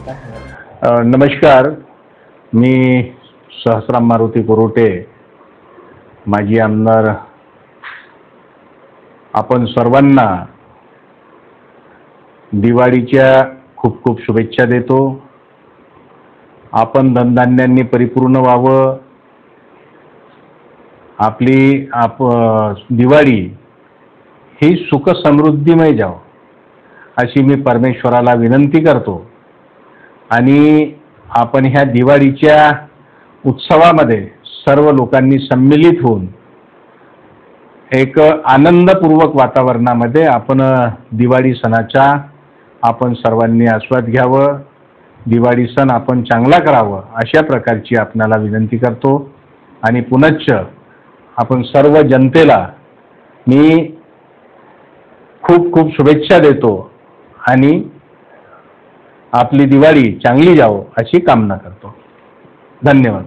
नमस्कार. मी सहस्राम मारुती कोरोटे, माजी आमदार. आपण सर्वांना दिवाळीच्या खूप खूप शुभेच्छा देतो. आपण धनधान्यांनी परिपूर्ण व्हावं. आपली दिवाळी ही सुख समृद्धीमय जावं अशी मी परमेश्वराला विनंती करतो. आणि आपण ह्या दिवाळीच्या उत्सवामध्ये सर्व लोकांनी सम्मिलित होऊन एक आनंदपूर्वक वातावरणामध्ये आपण दिवाळी सणाचा आपण सर्वांनी आस्वाद घ्यावं. दिवाळी सण आपण चांगला करावं अशा प्रकारची आपणाला विनंती करतो. आणि पुनश्च आपण सर्व जनतेला मी खूप खूप शुभेच्छा देतो आणि आपली दिवाळी चांगली जावो अशी कामना करतो. धन्यवाद.